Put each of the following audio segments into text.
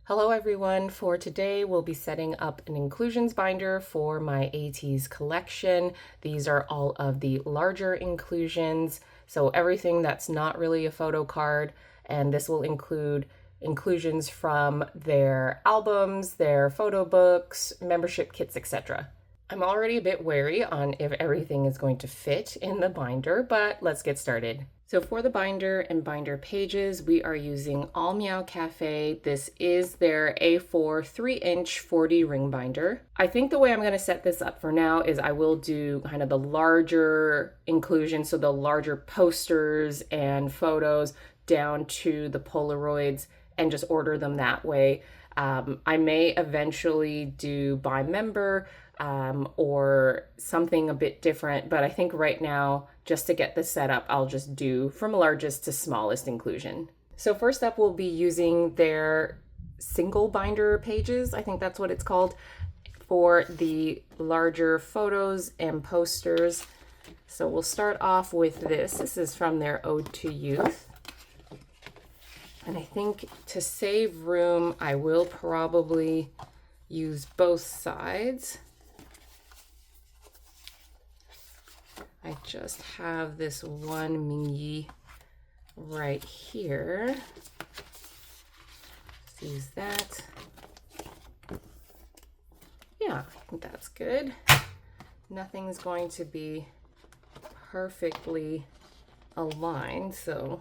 Hello everyone. For today, we'll be setting up an inclusions binder for my ateez collection. These are all of the larger inclusions, so everything that's not really a photo card, and this will include inclusions from their albums, their photo books, membership kits, etc. I'm already a bit wary on if everything is going to fit in the binder, but let's get started. So for the binder and binder pages, we are using All Meow Cafe. This is their A4 3-inch 40 ring binder. I think the way I'm going to set this up for now is I will do kind of the larger inclusion, so the larger posters and photos down to the Polaroids and just order them that way. I may eventually do by member or something a bit different, but I think right now, just to get this set up, I'll just do from largest to smallest inclusion. So first up, we'll be using their single binder pages, I think that's what it's called, for the larger photos and posters. So we'll start off with this. This is from their Ode to Youth. And I think to save room, I will probably use both sides. I just have this one Mingyi right here. Let's use that. Yeah, I think that's good. Nothing's going to be perfectly aligned, so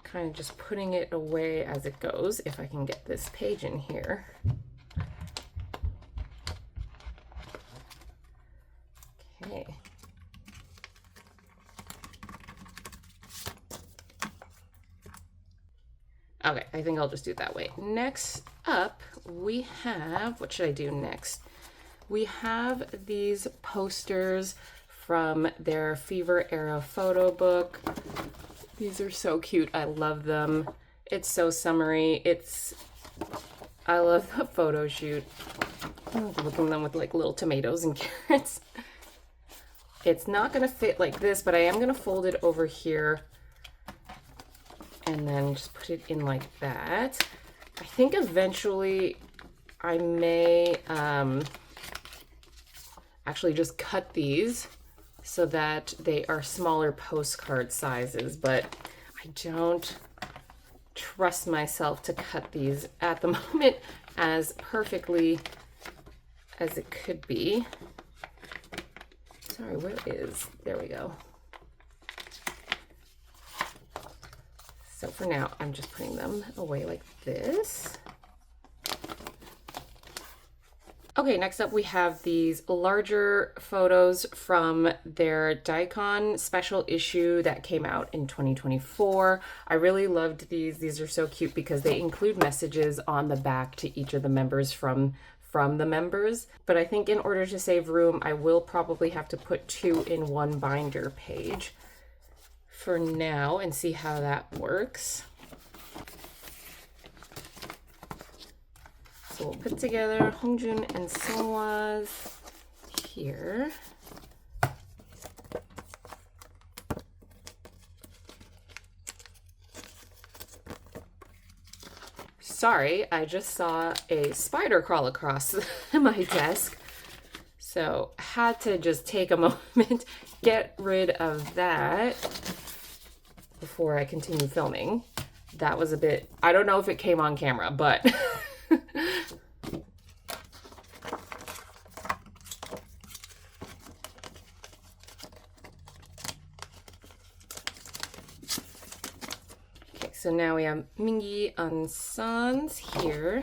kind of just putting it away as it goes, if I can get this page in here. Okay. Okay, I think I'll just do it that way. Next up, we have, what should I do next? We have these posters from their Fever Era photo book. These are so cute. I love them. It's so summery. I love the photo shoot. I'm looking at them with like little tomatoes and carrots. It's not gonna fit like this, but I am gonna fold it over here and then just put it in like that. I think eventually I may actually just cut these so that they are smaller postcard sizes, but I don't trust myself to cut these at the moment as perfectly as it could be. Sorry, where is, there we go. So for now, I'm just putting them away like this. Okay, next up we have these larger photos from their Daikon special issue that came out in 2024. I really loved these. These are so cute because they include messages on the back to each of the members from the members. But I think in order to save room, I will probably have to put 2 in one binder page for now and see how that works. So we'll put together Hongjun and Seonghwa's here. Sorry, I just saw a spider crawl across my desk. So had to just take a moment, get rid of that before I continue filming. That was a bit, I don't know if it came on camera, but okay, so now we have Mingyi and San's here.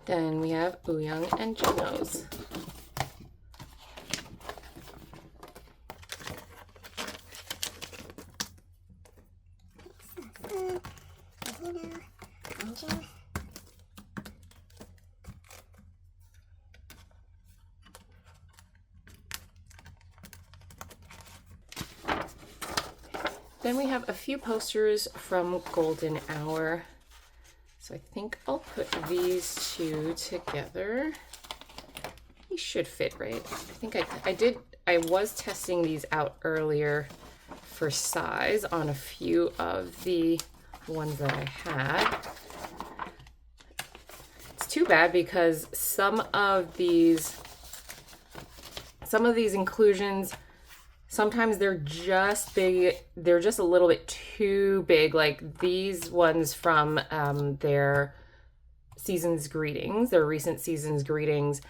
Then we have Ooyoung and Juno's. Then we have a few posters from Golden Hour. So I think I'll put these 2 together. These should fit, right? I think I was testing these out earlier for size on a few of the ones that I had. It's too bad because some of these inclusions, sometimes they're just big, they're just a little bit too big. Like these ones from their season's greetings, their recent season's greetings,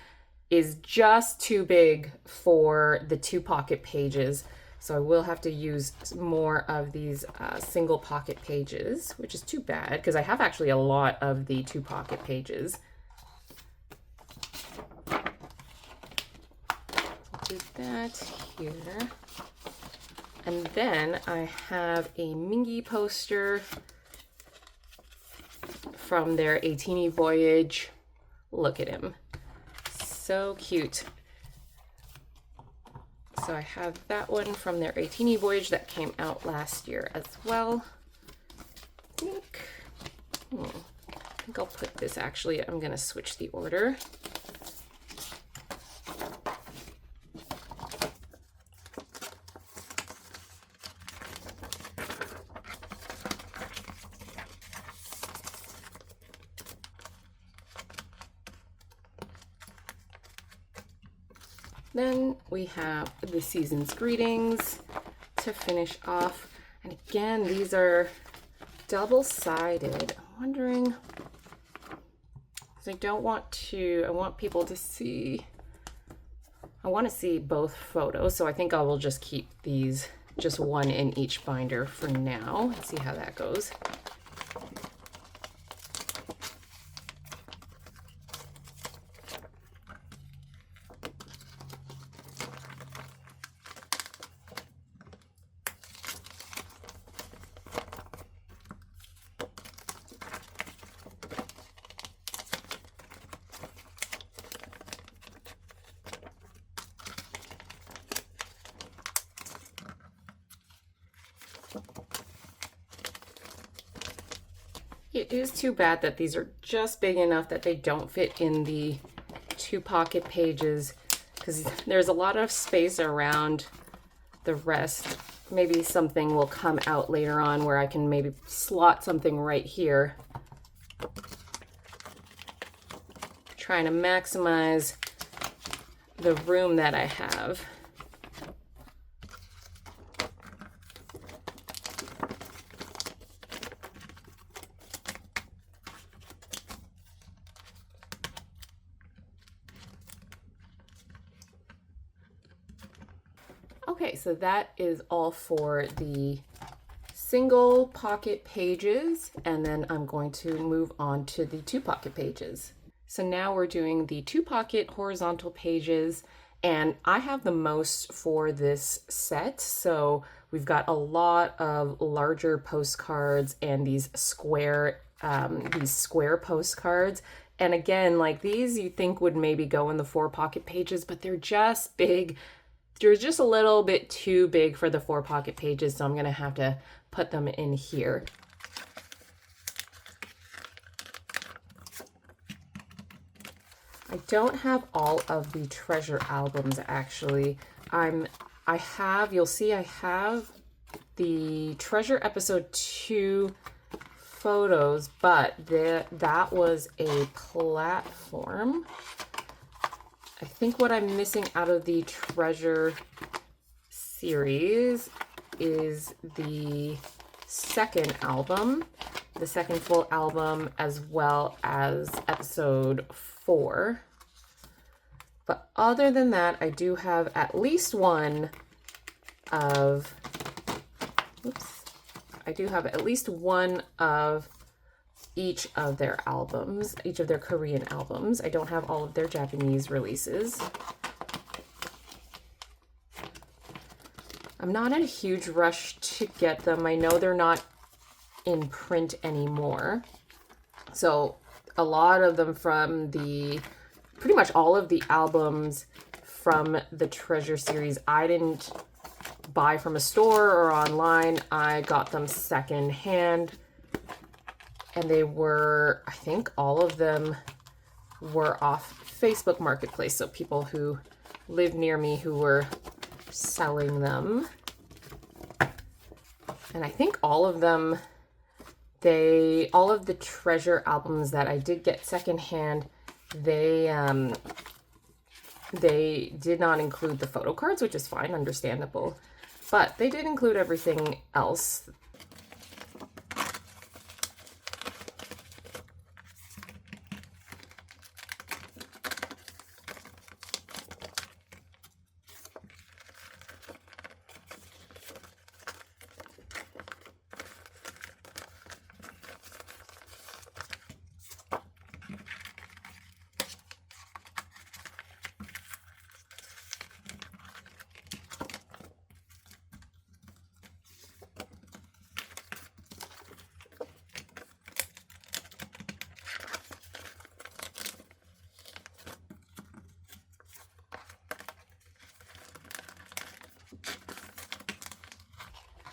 is just too big for the 2 pocket pages. So I will have to use more of these single pocket pages, which is too bad because I have actually a lot of the 2 pocket pages. Do that here. And then I have a Mingy poster from their Ateez voyage. Look at him. So cute. So I have that one from their Ateez voyage that came out last year as well. I think I'll put this, actually, I'm gonna switch the order. Then we have the season's greetings to finish off. And again, these are double-sided. I'm wondering, because I want people to see, I want to see both photos. So I think I will just keep these, just one in each binder for now. Let's see how that goes. It is too bad that these are just big enough that they don't fit in the 2 pocket pages, because there's a lot of space around the rest. Maybe something will come out later on where I can maybe slot something right here. Trying to maximize the room that I have. Okay, so that is all for the single pocket pages, and then I'm going to move on to the 2 pocket pages. So now we're doing the 2 pocket horizontal pages, and I have the most for this set. So we've got a lot of larger postcards and these square postcards. And again, like these you think would maybe go in the 4 pocket pages, but they're just big. They're just a little bit too big for the 4 pocket pages, so I'm gonna have to put them in here. I don't have all of the treasure albums actually. You'll see I have the treasure episode 2 photos, but that was a platform. I think what I'm missing out of the treasure series is the second album, the second full album, as well as episode 4. But other than that, I do have at least one of, each of their albums, each of their Korean albums. I don't have all of their Japanese releases. I'm not in a huge rush to get them. I know they're not in print anymore. So a lot of them from pretty much all of the albums from the Treasure series, I didn't buy from a store or online. I got them secondhand. And they were, I think all of them were off Facebook Marketplace. So people who live near me who were selling them. And I think all of them, all of the treasure albums that I did get secondhand, they did not include the photo cards, which is fine, understandable. But they did include everything else.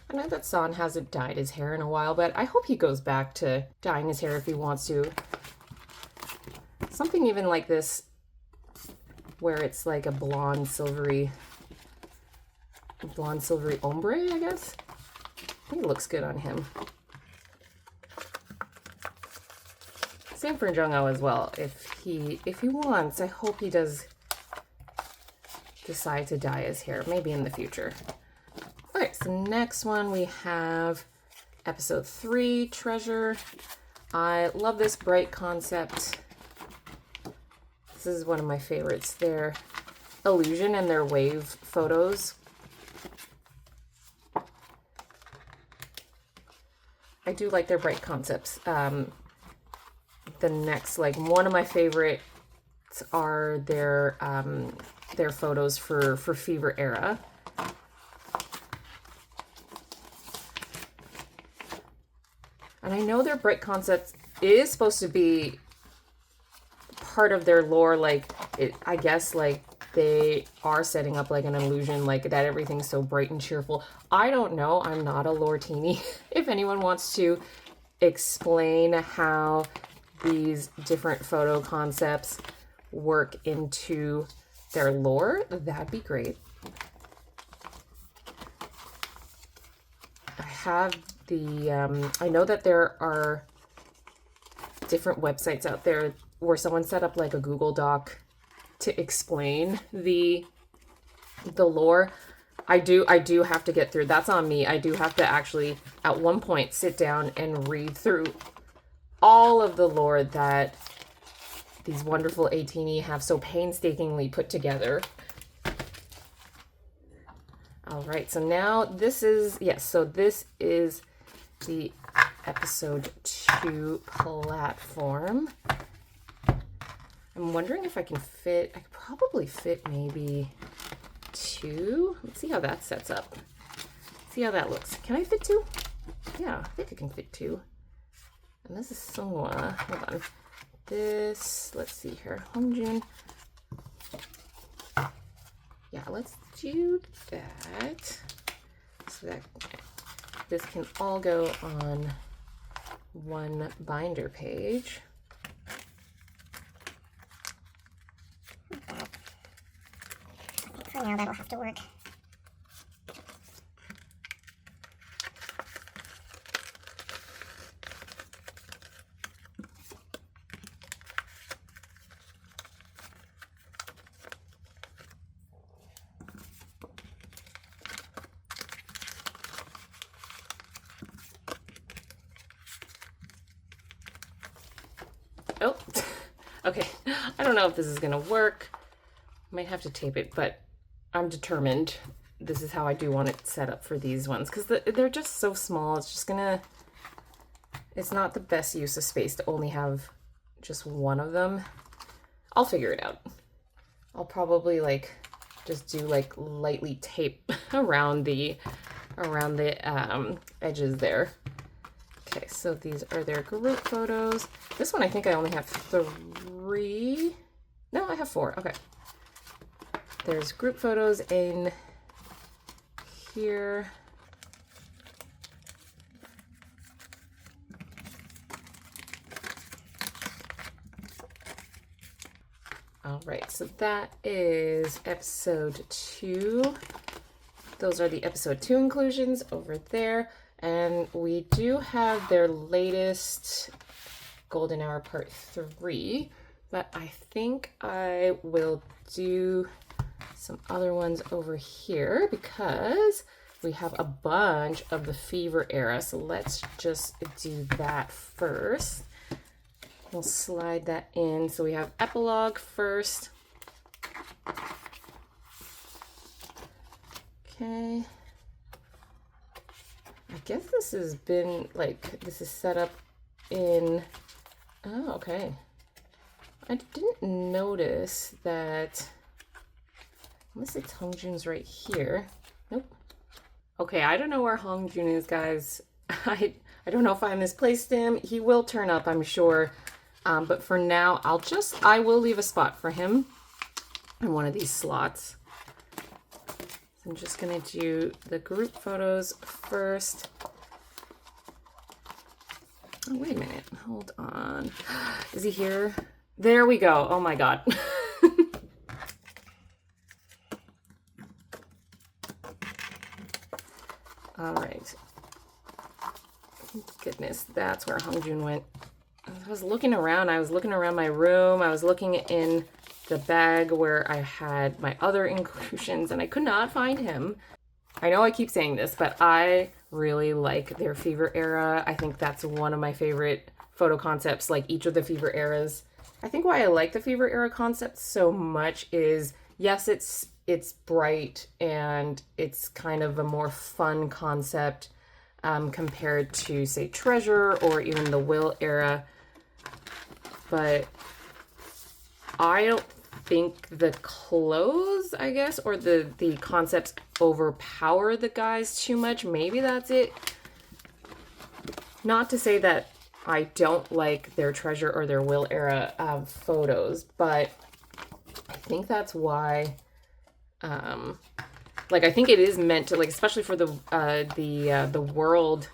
I know that San hasn't dyed his hair in a while, but I hope he goes back to dyeing his hair if he wants to. Something even like this, where it's like a blonde silvery ombre, I guess. I think it looks good on him. Same for Jung-Oh as well. If he wants, I hope he does decide to dye his hair, maybe in the future. Okay, so next one we have episode 3, Treasure. I love this bright concept. This is one of my favorites. Their illusion and their wave photos. I do like their bright concepts. The next, like, one of my favorites are their photos for Fever Era. And I know their bright concept is supposed to be part of their lore, like, I guess, like, they are setting up, like, an illusion, like, that everything's so bright and cheerful. I don't know. I'm not a lore teenie. If anyone wants to explain how these different photo concepts work into their lore, that'd be great. I have I know that there are different websites out there where someone set up like a Google Doc to explain the lore. I do have to get through. That's on me. I do have to actually at one point sit down and read through all of the lore that these wonderful ateez have so painstakingly put together. All right, so now this is, yes, so this is the episode 2 platform. I'm wondering if I can fit, I could probably fit maybe 2. Let's see how that sets up. See how that looks. Can I fit 2? Yeah, I think I can fit 2. And this is Songhwa. Hold on. This, let's see here. Hongjun. Yeah, let's do that. So that this can all go on one binder page. For now, that'll have to work. Oh, okay. I don't know if this is going to work. Might have to tape it, but I'm determined. This is how I do want it set up for these ones, because they're just so small. It's just gonna, it's not the best use of space to only have just one of them. I'll figure it out. I'll probably like just do like lightly tape around the edges there. Okay, so these are their group photos. This one I think I only have 3. No, I have 4. Okay. There's group photos in here. All right, so that is episode 2. Those are the episode 2 inclusions over there. And we do have their latest Golden Hour Part 3, but I think I will do some other ones over here because we have a bunch of the Fever era. So let's just do that first. We'll slide that in. So we have epilogue first. Okay. I guess this has been like, this is set up in, oh, okay. I didn't notice that, unless it's Hongjun's right here. Nope. Okay, I don't know where Hongjun is, guys. I don't know if I misplaced him. He will turn up, I'm sure. But for now, I will leave a spot for him in one of these slots. So I'm just gonna do the group photos first. Oh, wait a minute, hold on. Is he here? There we go, oh my God. All right. Goodness, that's where Hongjun went. I was looking around my room, I was looking in the bag where I had my other inclusions and I could not find him. I know I keep saying this, but I really like their Fever era. I think that's one of my favorite photo concepts, like each of the Fever eras. I think why I like the Fever era concept so much is, yes, it's bright and it's kind of a more fun concept compared to, say, Treasure or even the Will era. But I don't think the clothes, I guess, or the concepts overpower the guys too much. Maybe that's it. Not to say that I don't like their Treasure or their Will era photos, but I think that's why, like, I think it is meant to, like, especially for the world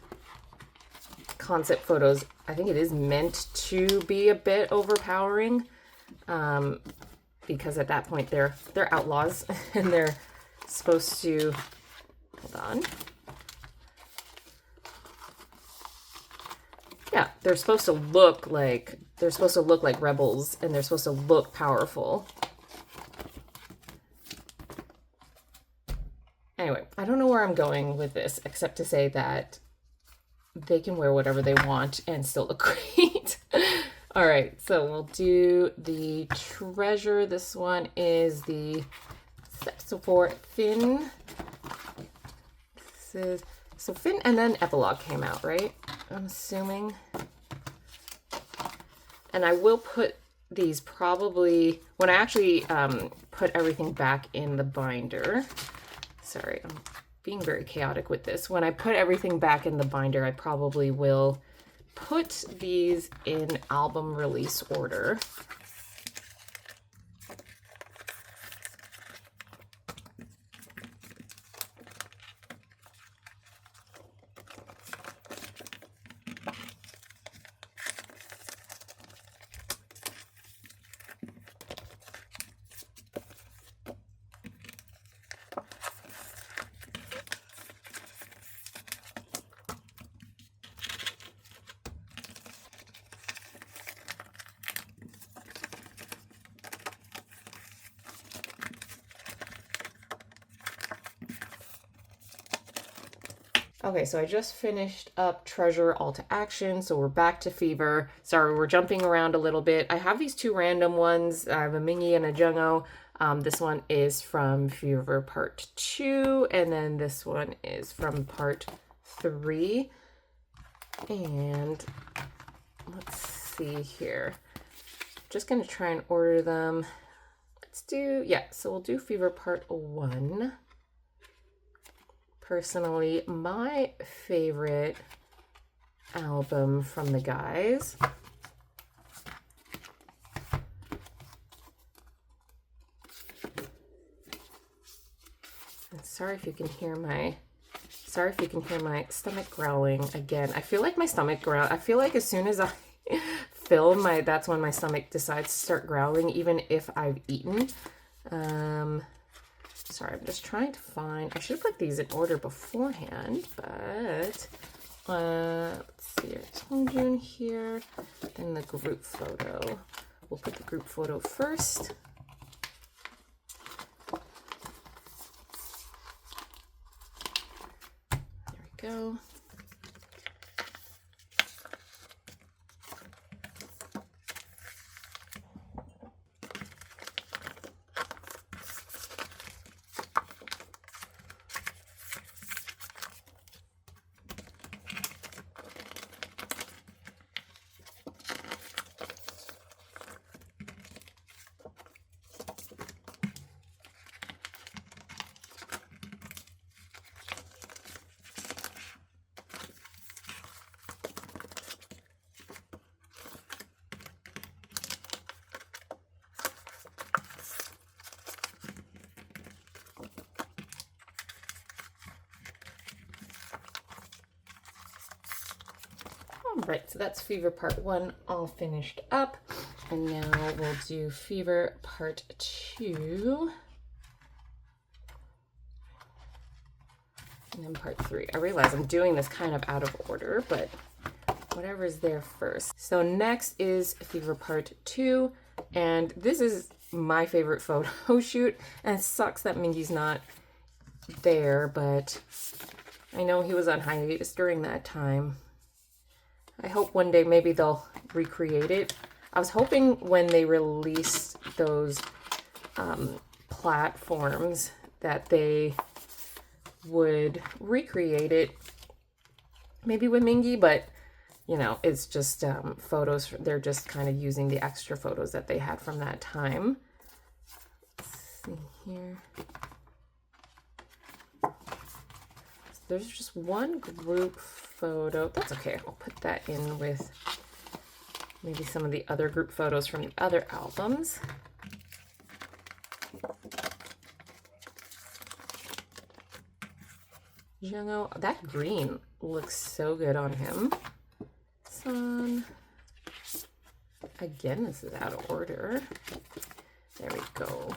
concept photos, I think it is meant to be a bit overpowering, because at that point they're outlaws and they're supposed to, hold on. Yeah, they're supposed to look like rebels and they're supposed to look powerful. Anyway, I don't know where I'm going with this except to say that they can wear whatever they want and still look great. All right, so we'll do the Treasure. This one is the, so for Finn, so Finn and then Epilogue came out, right? I'm assuming. And I will put these probably, when I actually put everything back in the binder. Sorry, I'm being very chaotic with this. When I put everything back in the binder, I probably will put these in album release order. Okay, so I just finished up Treasure All to Action, so we're back to Fever. Sorry, we're jumping around a little bit. I have these two random ones. I have a Mingy and a Jungho. This one is from Fever Part 2, and then this one is from Part 3. And let's see here. Just going to try and order them. Let's do, yeah, so we'll do Fever Part 1. Personally, my favorite album from the guys. And sorry if you can hear my stomach growling again. I feel like my stomach growl. I feel like as soon as I film, that's when my stomach decides to start growling, even if I've eaten. Sorry, I'm just trying to find, I should have put these in order beforehand, but Let's see, Songjun here, then the group photo. We'll put the group photo first. There we go. Right, so that's Fever Part 1 all finished up. And now we'll do Fever Part 2. And then Part 3. I realize I'm doing this kind of out of order, but whatever's there first. So next is Fever Part 2. And this is my favorite photo shoot. And it sucks that Mingy's not there, but I know he was on hiatus during that time. I hope one day maybe they'll recreate it. I was hoping when they released those platforms that they would recreate it maybe with Mingy, but you know, it's just photos. They're just kind of using the extra photos that they had from that time. Let's see here. So there's just one group photo. That's okay. I'll put that in with maybe some of the other group photos from the other albums. Jungho, that green looks so good on him. Sun. Again, this is out of order. There we go.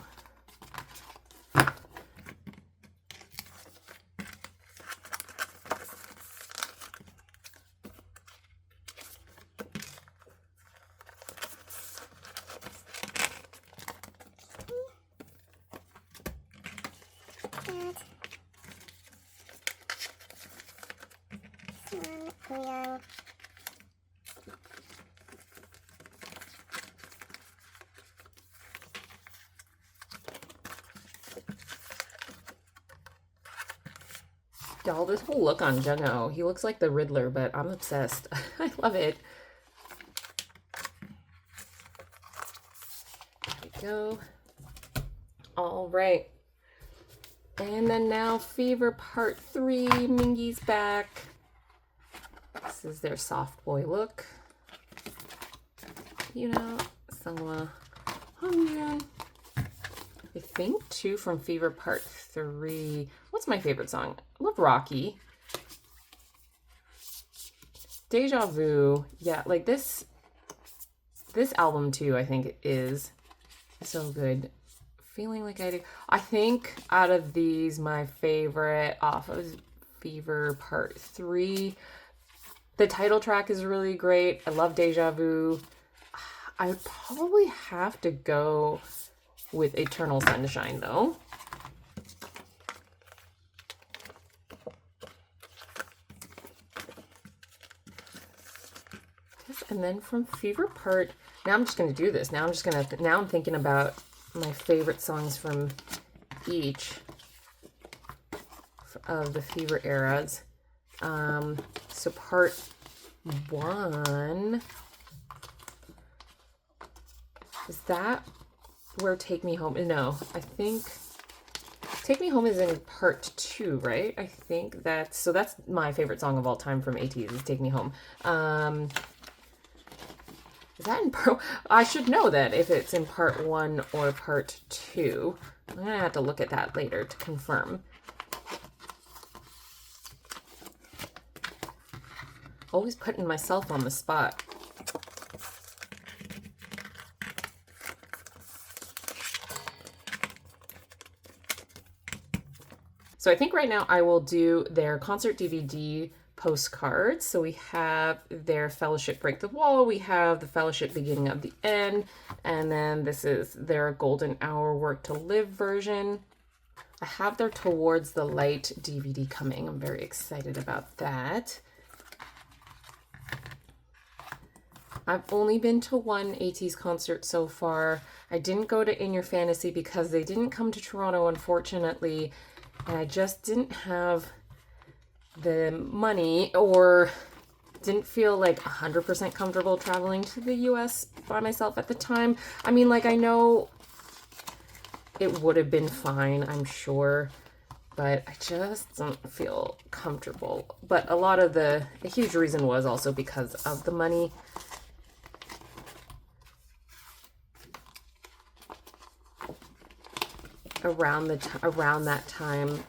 Y'all, this whole look on Jungho, he looks like the Riddler, but I'm obsessed. I love it. There we go. All right. And then now Fever Part 3, Mingy's back. This is their soft boy look. You know, Sungwa, Hongjun. I think too from Fever Part 3. What's my favorite song? I love Rocky. Deja Vu. Yeah, like this album too, I think is so good. Feeling Like I Do. I think out of these, my favorite off of Fever Part 3, the title track is really great. I love Deja Vu. I would probably have to go with Eternal Sunshine though. And then from Fever Part, now I'm just going to do this. Now I'm thinking about my favorite songs from each of the Fever eras. So Part 1, is that where Take Me Home? No, I think Take Me Home is in Part 2, right? I think that's my favorite song of all time from ateez is Take Me Home. Is that in part? I should know that if it's in Part 1 or Part 2. I'm gonna have to look at that later to confirm. Always putting myself on the spot. So I think right now I will do their concert DVD postcards. So we have their Fellowship Break the Wall, we have the Fellowship Beginning of the End, and then this is their Golden Hour Work to Live version. I have their Towards the Light DVD coming. I'm very excited about that. I've only been to one ateez concert so far. I didn't go to In Your Fantasy because they didn't come to Toronto, unfortunately, and I just didn't have the money or didn't feel like 100% comfortable traveling to the US by myself at the time. I mean, like, I know it would have been fine, I'm sure, but I just don't feel comfortable. But a huge reason was also because of the money. Around that time,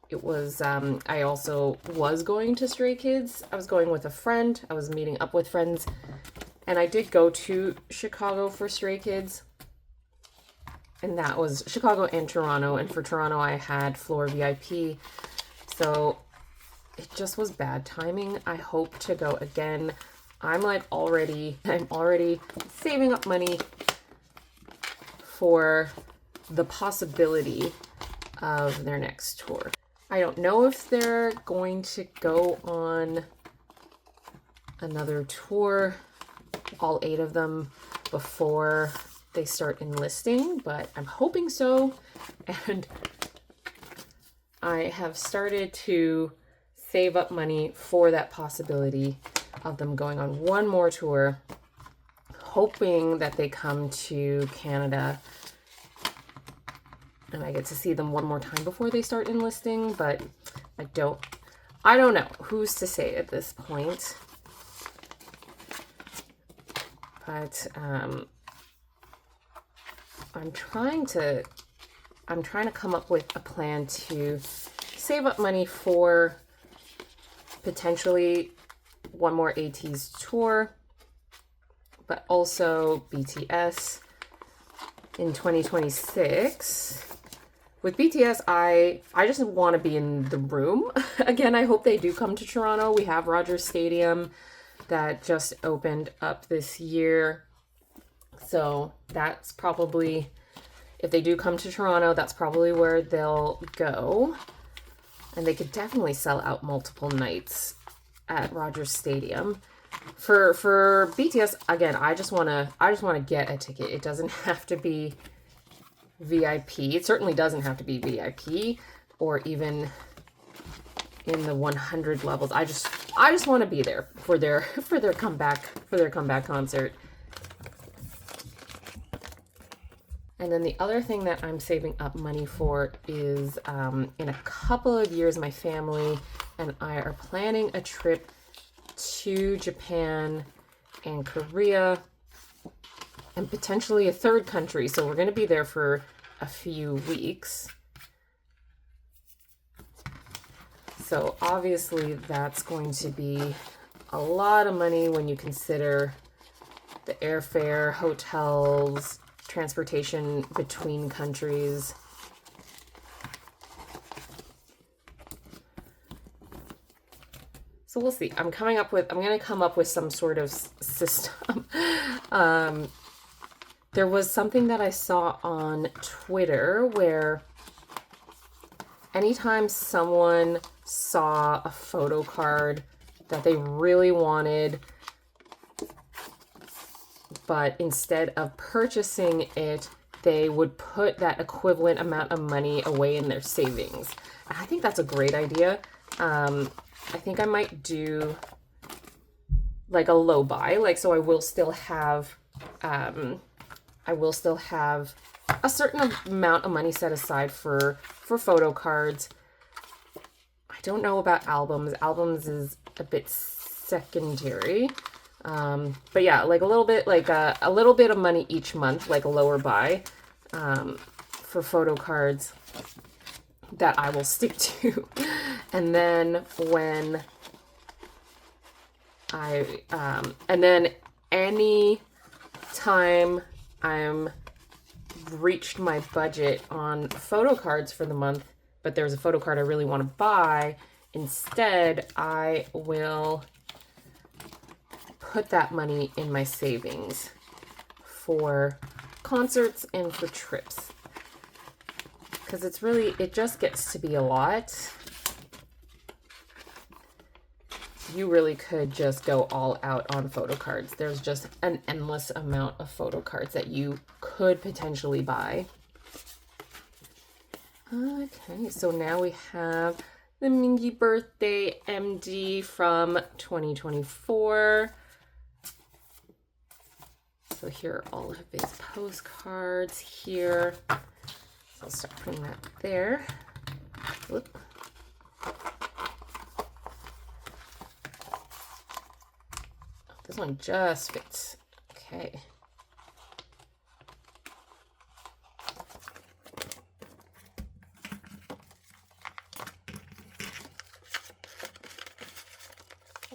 it was, I also was going to Stray Kids. I was going with a friend. I was meeting up with friends. And I did go to Chicago for Stray Kids. And that was Chicago and Toronto. And for Toronto, I had floor VIP. So it just was bad timing. I hope to go again. I'm already saving up money for the possibility of their next tour. I don't know if they're going to go on another tour, all 8 of them, before they start enlisting, but I'm hoping so. And I have started to save up money for that possibility of them going on one more tour, hoping that they come to Canada and I get to see them one more time before they start enlisting, but I don't know. Who's to say at this point? But I'm trying to come up with a plan to save up money for potentially one more ateez tour, but also BTS in 2026. With BTS, I just want to be in the room. Again, I hope they do come to Toronto. We have Rogers Stadium that just opened up this year. So that's probably, if they do come to Toronto, that's probably where they'll go. And they could definitely sell out multiple nights at Rogers Stadium. For BTS, again, I just want to get a ticket. It doesn't have to be VIP. It certainly doesn't have to be VIP or even in the 100 levels. I just want to be there for their comeback concert. And then the other thing that I'm saving up money for is in a couple of years, my family and I are planning a trip to Japan and Korea and potentially a third country. So we're going to be there for a few weeks. So obviously that's going to be a lot of money when you consider the airfare, hotels, transportation between countries. So we'll see. I'm going to come up with some sort of system. There was something that I saw on Twitter where anytime someone saw a photo card that they really wanted, but instead of purchasing it, they would put that equivalent amount of money away in their savings. And I think that's a great idea. I think I might do like a low buy, so I will still have a certain amount of money set aside for photo cards. I don't know about albums. Albums is a bit secondary. But yeah, a little bit of money each month, like a lower buy, for photo cards that I will stick to. And then any time I'm reached my budget on photo cards for the month, but there's a photo card I really want to buy, Instead, I will put that money in my savings for concerts and for trips. Because it just gets to be a lot. You really could just go all out on photo cards. There's just an endless amount of photo cards that you could potentially buy. Okay, so now we have the Mingy Birthday MD from 2024. So here are all of his postcards here. So I'll start putting that there. Whoop. This one just fits. Okay.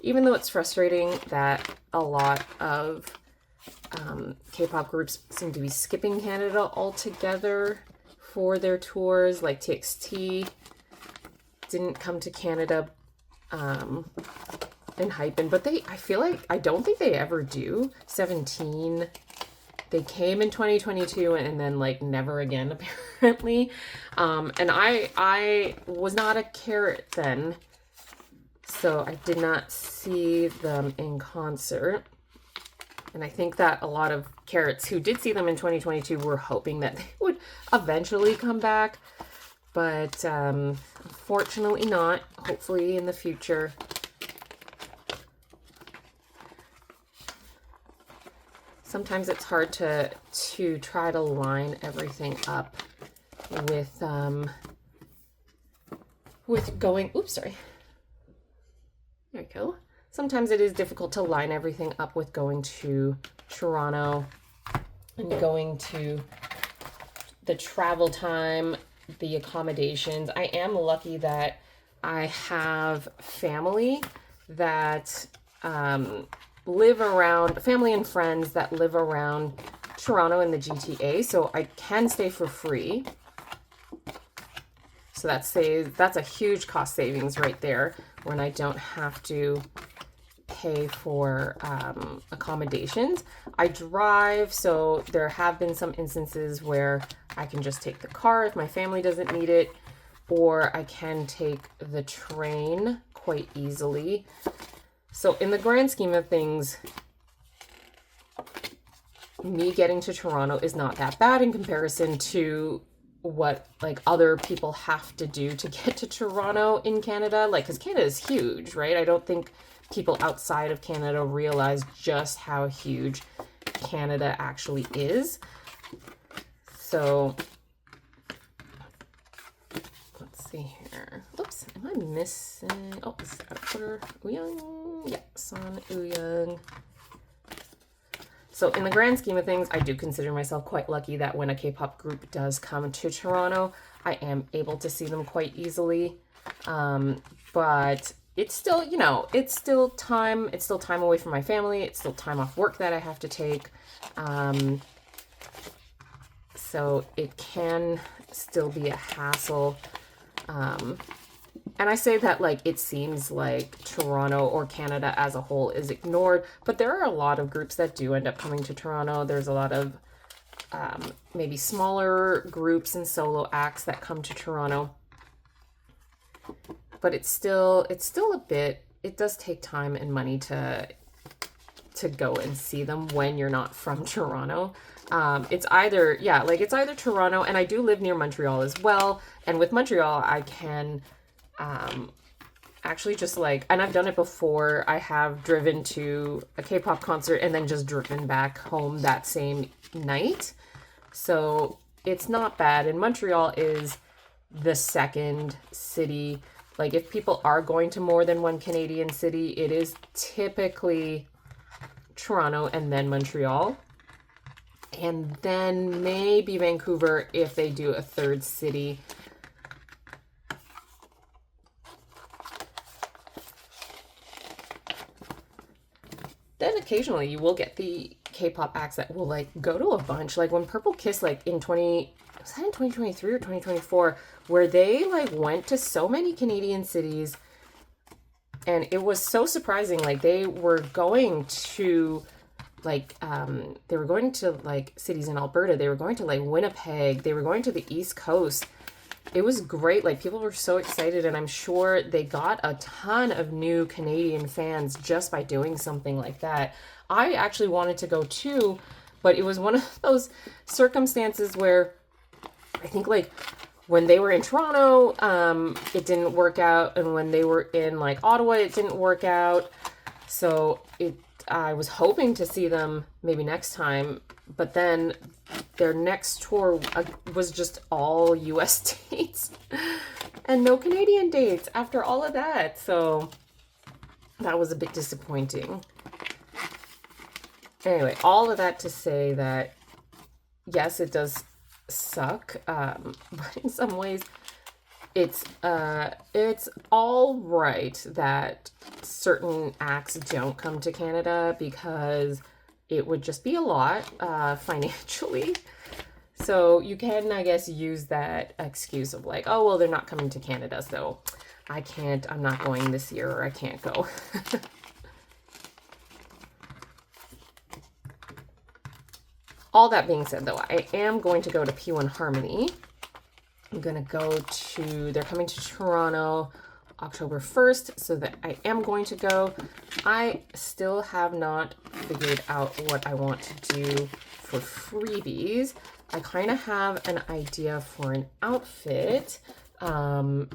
Even though it's frustrating that a lot of K-pop groups seem to be skipping Canada altogether for their tours, like TXT didn't come to Canada in Hypen, but I don't think they ever do. 17, they came in 2022 and then like never again apparently. And I was not a carrot then, so I did not see them in concert. And I think that a lot of carrots who did see them in 2022 were hoping that they would eventually come back, but unfortunately not. Hopefully in the future. Sometimes it's hard to try to line everything up with going, oops, sorry. There we go. Sometimes it is difficult to line everything up with going to Toronto and going to the travel time, the accommodations. I am lucky that I have family that live around, family and friends that live around Toronto in the GTA, so I can stay for free. So that's a huge cost savings right there when I don't have to pay for accommodations. I drive, so there have been some instances where I can just take the car if my family doesn't need it, or I can take the train quite easily. So in the grand scheme of things, me getting to Toronto is not that bad in comparison to what like other people have to do to get to Toronto in Canada. Like, because Canada is huge, right? I don't think people outside of Canada realize just how huge Canada actually is. So let's see here. Oops, am I missing? Oh, this is out of order. Uyang. Yeah, Son Uyang. So in the grand scheme of things, I do consider myself quite lucky that when a K-pop group does come to Toronto, I am able to see them quite easily. But it's still, you know, it's still time away from my family. It's still time off work that I have to take. So it can still be a hassle. And I say that like it seems like Toronto or Canada as a whole is ignored, but there are a lot of groups that do end up coming to Toronto. There's a lot of maybe smaller groups and solo acts that come to Toronto. But it's still a bit, it does take time and money to go and see them when you're not from Toronto. It's either Toronto, and I do live near Montreal as well. And with Montreal, I can actually just like, and I've done it before, I have driven to a K-pop concert and then just driven back home that same night. So it's not bad. And Montreal is the second city. Like if people are going to more than one Canadian city, it is typically Toronto and then Montreal. And then maybe Vancouver if they do a third city. Then occasionally you will get the K-pop acts that will like go to a bunch. Like when Purple Kiss, like was that in 2023 or 2024, where they like went to so many Canadian cities And it was so surprising. Like they were going to like cities in Alberta. They were going to like Winnipeg. They were going to the East Coast. It was great. Like people were so excited, and I'm sure they got a ton of new Canadian fans just by doing something like that. I actually wanted to go too, but it was one of those circumstances where I think like when they were in Toronto, it didn't work out, and when they were in like Ottawa, it didn't work out. So I was hoping to see them maybe next time, but then their next tour was just all US dates and no Canadian dates after all of that. So that was a bit disappointing. Anyway, all of that to say that yes, it does suck, but in some ways it's all right that certain acts don't come to Canada, because it would just be a lot financially. So you can, I guess, use that excuse of like, oh well, they're not coming to Canada, so I'm not going this year, or I can't go. All that being said, though, I am going to go to P1 Harmony. I'm going to they're coming to Toronto October 1st, so that I am going to go. I still have not figured out what I want to do for freebies. I kind of have an idea for an outfit, and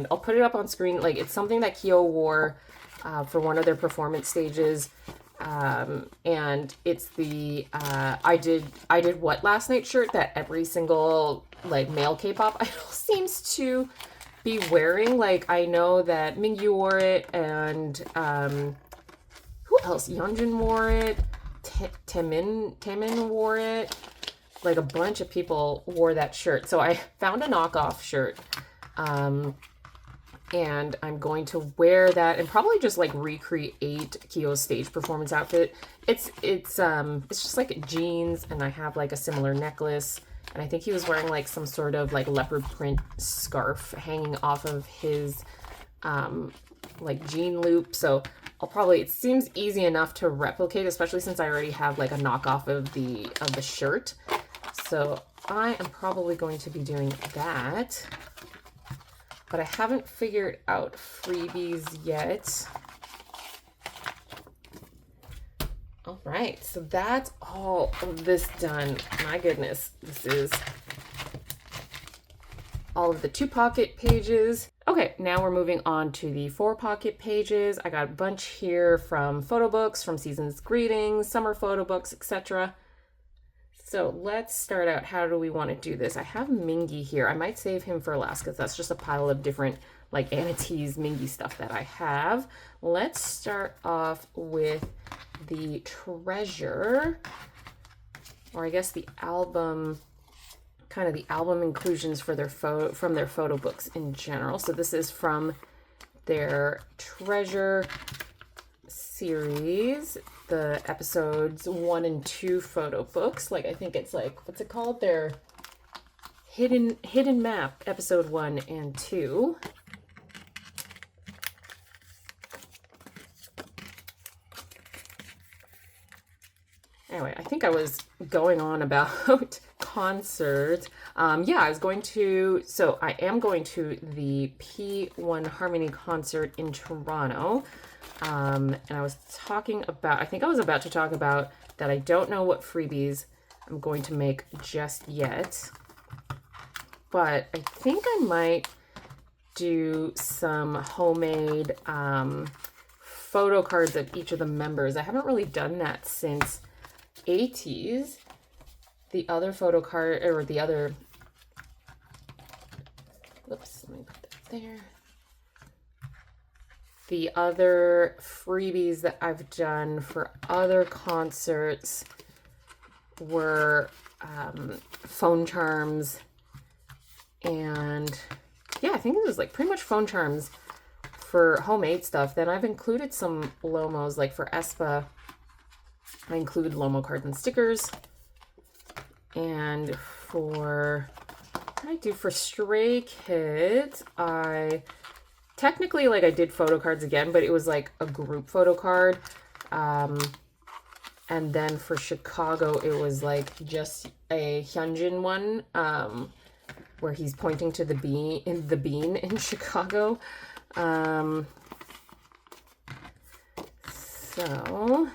I'll put it up on screen. Like, it's something that Kyo wore for one of their performance stages. And it's the I did what last night shirt that every single like male K-pop idol seems to be wearing. Like, I know that Mingyu wore it, and who else? Yeonjun wore it. Taemin wore it. Like, a bunch of people wore that shirt. So I found a knockoff shirt. And I'm going to wear that and probably just like recreate Kyo's stage performance outfit. It's just like jeans, and I have like a similar necklace, and I think he was wearing like some sort of like leopard print scarf hanging off of his like jean loop. So it seems easy enough to replicate, especially since I already have like a knockoff of the shirt. So I am probably going to be doing that. But I haven't figured out freebies yet. All right, so that's all of this done. My goodness, this is all of the 2-pocket pages. Okay, now we're moving on to the 4-pocket pages. I got a bunch here from photo books, from Season's Greetings, summer photo books, etc. So let's start out. How do we want to do this? I have Mingy here. I might save him for last, because that's just a pile of different like ateez Mingy stuff that I have. Let's start off with the treasure, or I guess the album, kind of the album inclusions for their from their photo books in general. So this is from their treasure series, the episodes 1 and 2 photo books. Like, I think it's like, what's it called? Their hidden map, episode 1 and 2. Anyway, I think I was going on about concerts. Yeah, I am going to the P1 Harmony concert in Toronto. And I was about to talk about that I don't know what freebies I'm going to make just yet, but I think I might do some homemade photo cards of each of the members. I haven't really done that since ateez. The other photo card, or the other, whoops, let me put that there. The other freebies that I've done for other concerts were phone charms, and yeah, I think it was like pretty much phone charms for homemade stuff. Then I've included some Lomos, like for Espa, I include Lomo cards and stickers. And for, what did I do for Stray Kids? I technically, like, I did photo cards again, but it was like a group photo card. And then for Chicago, it was like just a Hyunjin one, where he's pointing to the bean in Chicago. So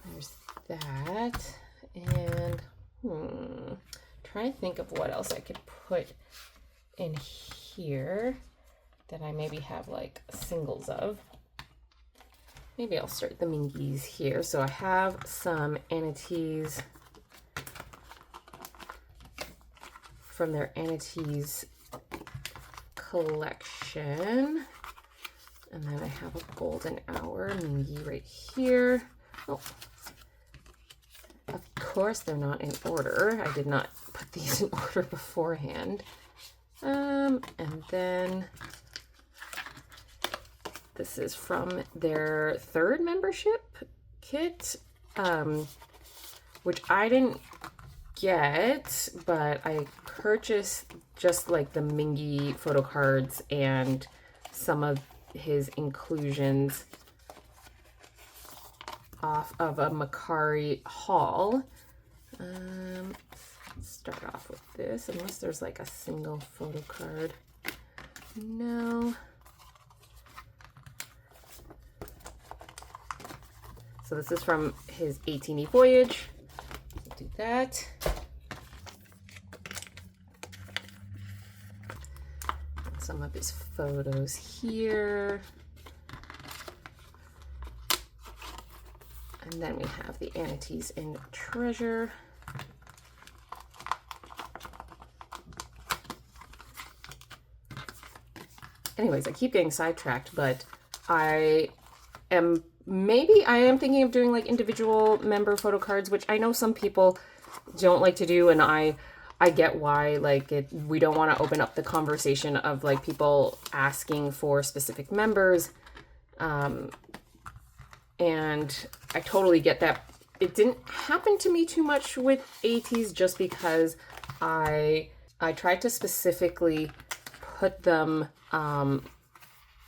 there's that. And trying to think of what else I could put in here that I maybe have like singles of. Maybe I'll start the Mingies here. So I have some ateez from their ateez collection. And then I have a golden hour Mingy right here. Oh, of course they're not in order. I did not put these in order beforehand. And then this is from their 3rd membership kit, which I didn't get, but I purchased just like the Mingy photo cards and some of his inclusions off of a Macari haul. Let's start off with this, unless there's like a single photo card. No. So this is from his 18E voyage. We'll do that. Some of his photos here. And then we have the ateez and treasure. Anyways, I keep getting sidetracked, but I am thinking of doing like individual member photo cards, which I know some people don't like to do, and I get why. Like, we don't want to open up the conversation of like people asking for specific members, and I totally get that. It didn't happen to me too much with ateez, just because I tried to specifically put them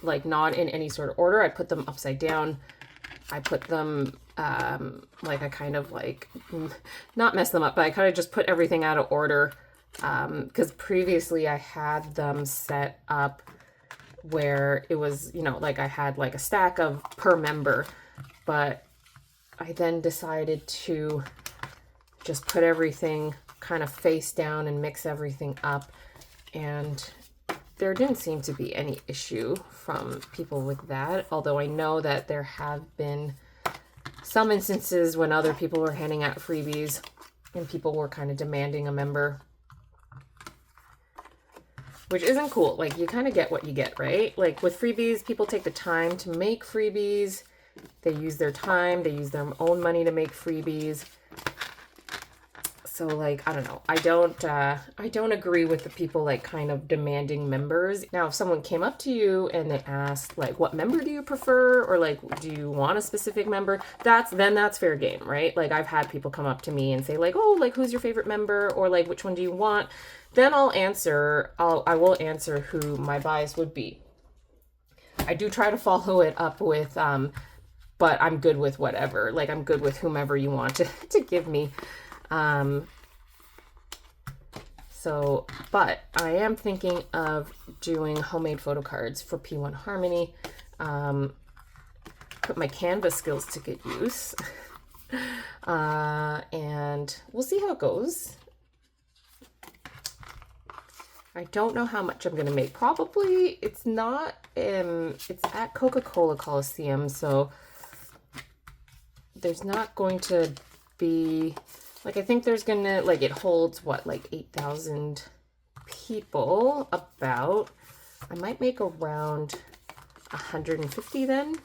like not in any sort of order. I put them upside down. I put them like I kind of like not mess them up, but I kind of just put everything out of order, because previously I had them set up where it was, you know, like I had like a stack of per member, but I then decided to just put everything kind of face down and mix everything up, and there didn't seem to be any issue from people with that, although I know that there have been some instances when other people were handing out freebies and people were kind of demanding a member, which isn't cool. Like, you kind of get what you get, right? Like with freebies, people take the time to make freebies. They use their time, they use their own money to make freebies. So like, I don't know. I don't agree with the people like kind of demanding members. Now, if someone came up to you and they asked like, what member do you prefer? Or like, do you want a specific member? That's fair game, right? Like, I've had people come up to me and say like, oh, like, who's your favorite member? Or like, which one do you want? Then I will answer who my bias would be. I do try to follow it up with, but I'm good with whatever. Like, I'm good with whomever you want to give me. But I am thinking of doing homemade photo cards for P1 Harmony. Put my Canvas skills to good use. And we'll see how it goes. I don't know how much I'm going to make. Probably it's not, it's at Coca-Cola Coliseum, so there's not going to be, like, I think there's gonna, like, it holds what, like 8,000 people about. I might make around 150 then.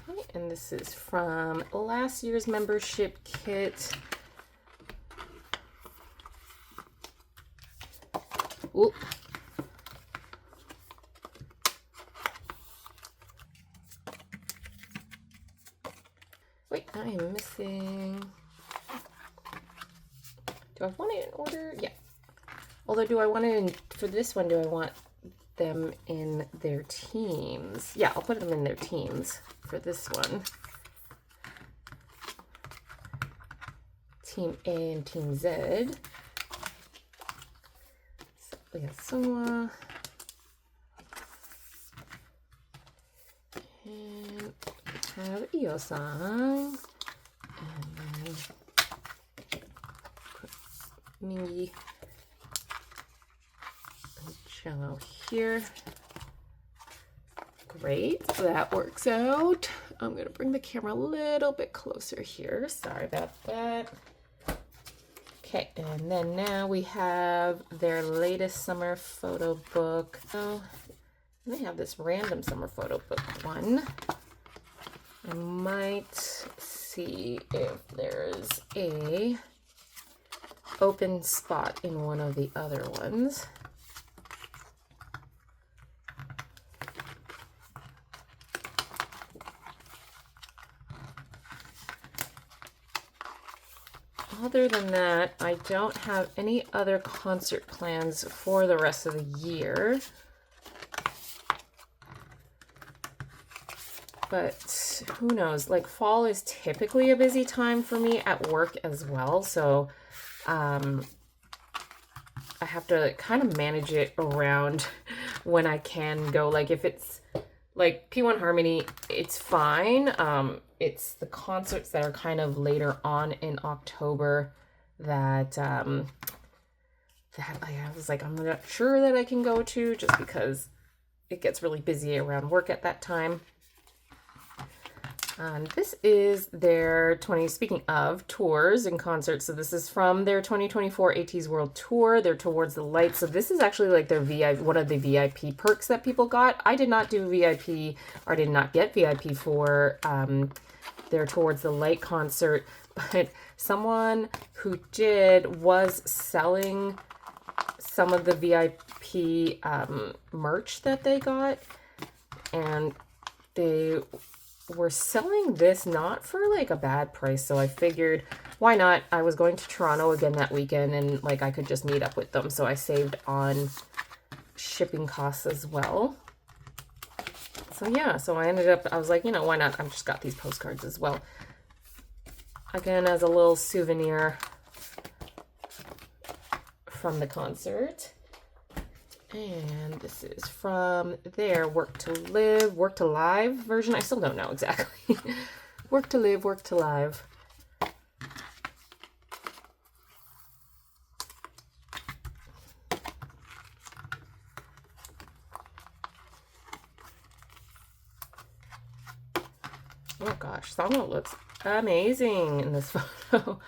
Okay, and this is from last year's membership kit. Ooh. Wait, I am missing. Do Do I want it in order? Yeah. Although, do I want it in, for this one, do I want them in their teams? Yeah, I'll put them in their teams for this one. Team A and Team Z. So we have Sunwa. And we have Iyo-san. And then Mingi and Jello here. Great, that works out. I'm gonna bring the camera a little bit closer here. Sorry about that. Okay, and then now we have their latest summer photo book. So they have this random summer photo book one. I might see if there's a open spot in one of the other ones. Other than that, I don't have any other concert plans for the rest of the year. But who knows? Like, fall is typically a busy time for me at work as well. So I have to kind of manage it around when I can go. Like, if it's like P1 Harmony, it's fine. It's the concerts that are kind of later on in October that I was like, I'm not sure that I can go to, just because it gets really busy around work at that time. This is their speaking of tours and concerts, so this is from their 2024 ateez World Tour. They're Towards the Light. So this is actually like their VIP, one of the VIP perks that people got. I did not do VIP, or did not get VIP for their Towards the Light concert, but someone who did was selling some of the VIP merch that they got, and they were selling this not for like a bad price, so I figured why not. I was going to Toronto again that weekend, and like I could just meet up with them, so I saved on shipping costs as well. So yeah, so I ended up, I was like, you know, why not? I've just got these postcards as well, again as a little souvenir from the concert. And this is from their Work to Live version. I still don't know exactly. Work to Live, Work to Live. Oh gosh, Sangwoo looks amazing in this photo.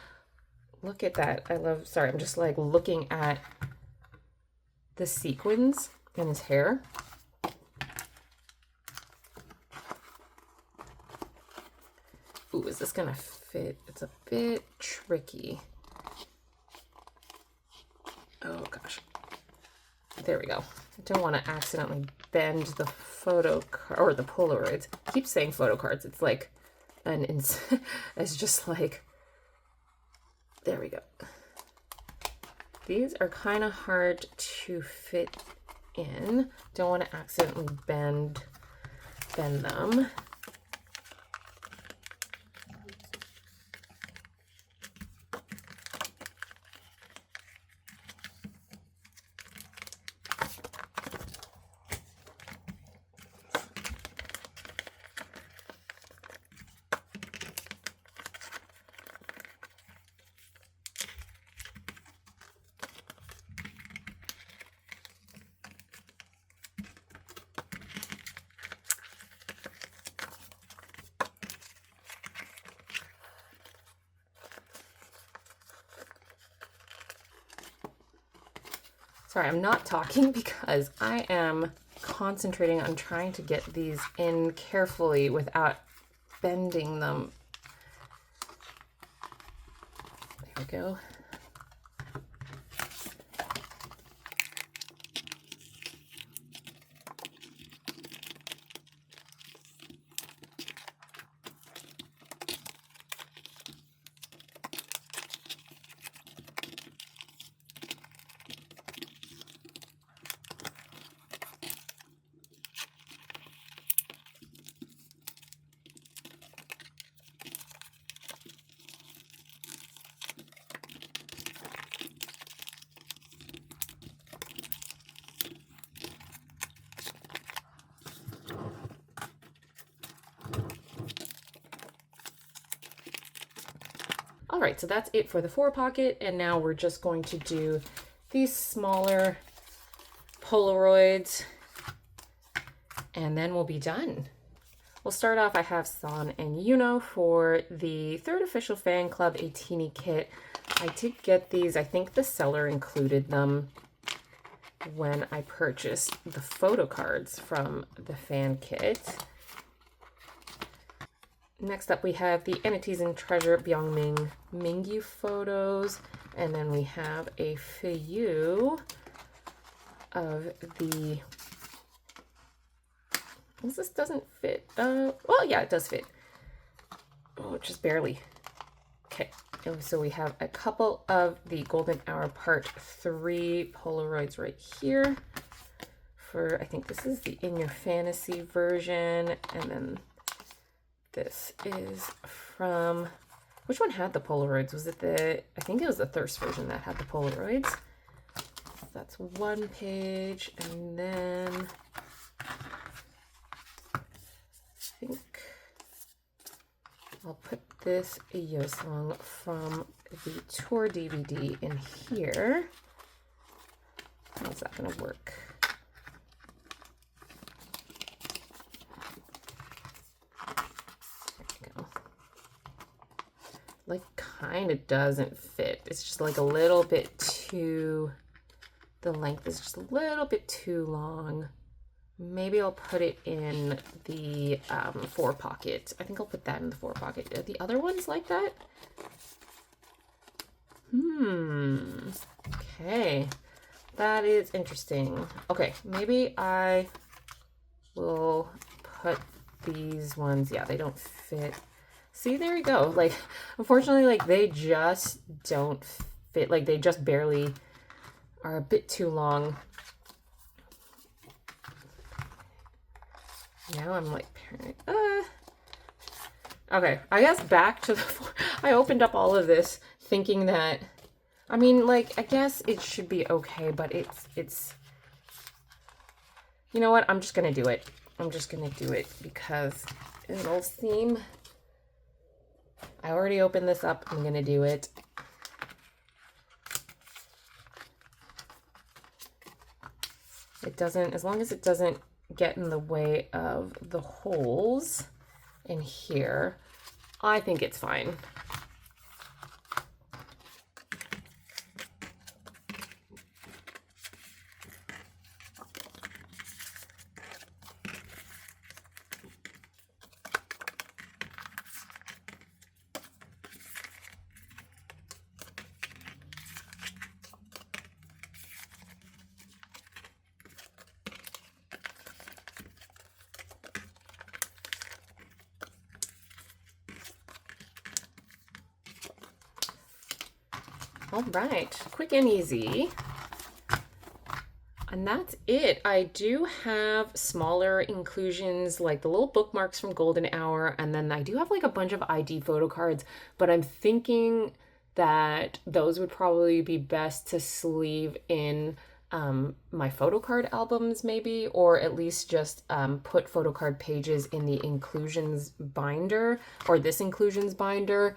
Look at that. I love, sorry, I'm just like looking at the sequins in his hair. Ooh, is this gonna fit? It's a bit tricky. Oh gosh. There we go. I don't want to accidentally bend the photo card, or the Polaroids. I keep saying photo cards. It's like it's just like, there we go. These are kind of hard to fit in. Don't want to accidentally bend them. Sorry, I'm not talking because I am concentrating on trying to get these in carefully without bending them. There we go. All right, so that's it for the 4-pocket, and now we're just going to do these smaller Polaroids, and then we'll be done. We'll start off, I have San and Yuno for the 3rd official fan club A Teeny kit. I did get these, I think the seller included them when I purchased the photo cards from the fan kit. Next up we have the ateez and Treasure Byungming Mingyu photos, and then we have a few of the, this doesn't fit, well yeah, it does fit, oh, just barely. Okay, and so we have a couple of the Golden Hour Part 3 Polaroids right here for, I think this is the In Your Fantasy version, and then this is from, which one had the Polaroids? Was it the, I think it was the Thirst version that had the Polaroids. So that's one page, and then I think I'll put this Yosong from the tour DVD in here. How's that gonna work? Like kind of doesn't fit. It's just like a little bit too, the length is just a little bit too long. Maybe I'll put it in the 4-pocket. I think I'll put that in the 4-pocket. Are the other ones like that? Okay. That is interesting. Okay, maybe I will put these ones, yeah, they don't fit. See, there you go. Like, unfortunately, like, they just don't fit. Like, they just barely are a bit too long. Now I'm like, okay, I guess back to the, I opened up all of this thinking that, I mean, like, I guess it should be okay, but it's, you know what? I'm just going to do it. I'm just going to do it because it'll seem, I already opened this up. I'm going to do it. It doesn't, as long as it doesn't get in the way of the holes in here, I think it's fine. All right, quick and easy. And that's it. I do have smaller inclusions like the little bookmarks from Golden Hour, and then I do have like a bunch of ID photo cards, but I'm thinking that those would probably be best to sleeve in my photo card albums maybe, or at least just put photo card pages in the inclusions binder, or this inclusions binder.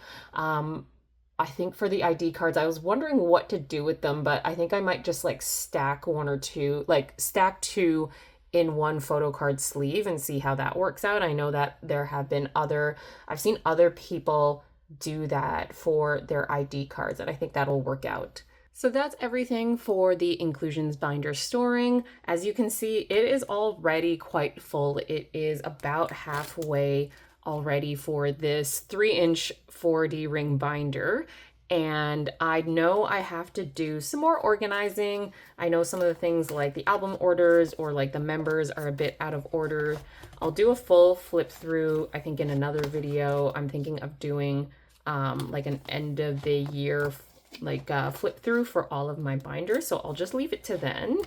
I think for the ID cards, I was wondering what to do with them, but I think I might just like stack one or two, like stack two in one photo card sleeve and see how that works out. I know that there have been I've seen other people do that for their ID cards, and I think that'll work out. So that's everything for the inclusions binder storing. As you can see, it is already quite full. It is about halfway already for this 3-inch 4D ring binder, and I know I have to do some more organizing. I know some of the things like the album orders or like the members are a bit out of order. I'll do a full flip through, I think, in another video. I'm thinking of doing like an end of the year like flip through for all of my binders, so I'll just leave it to then.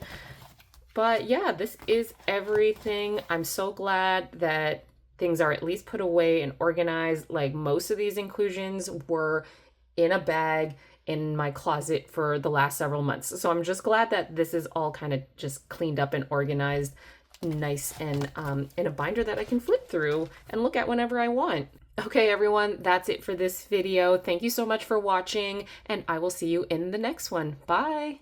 But yeah, this is everything. I'm so glad that things are at least put away and organized. Like most of these inclusions were in a bag in my closet for the last several months. So I'm just glad that this is all kind of just cleaned up and organized nice and in a binder that I can flip through and look at whenever I want. Okay, everyone, that's it for this video. Thank you so much for watching, and I will see you in the next one. Bye!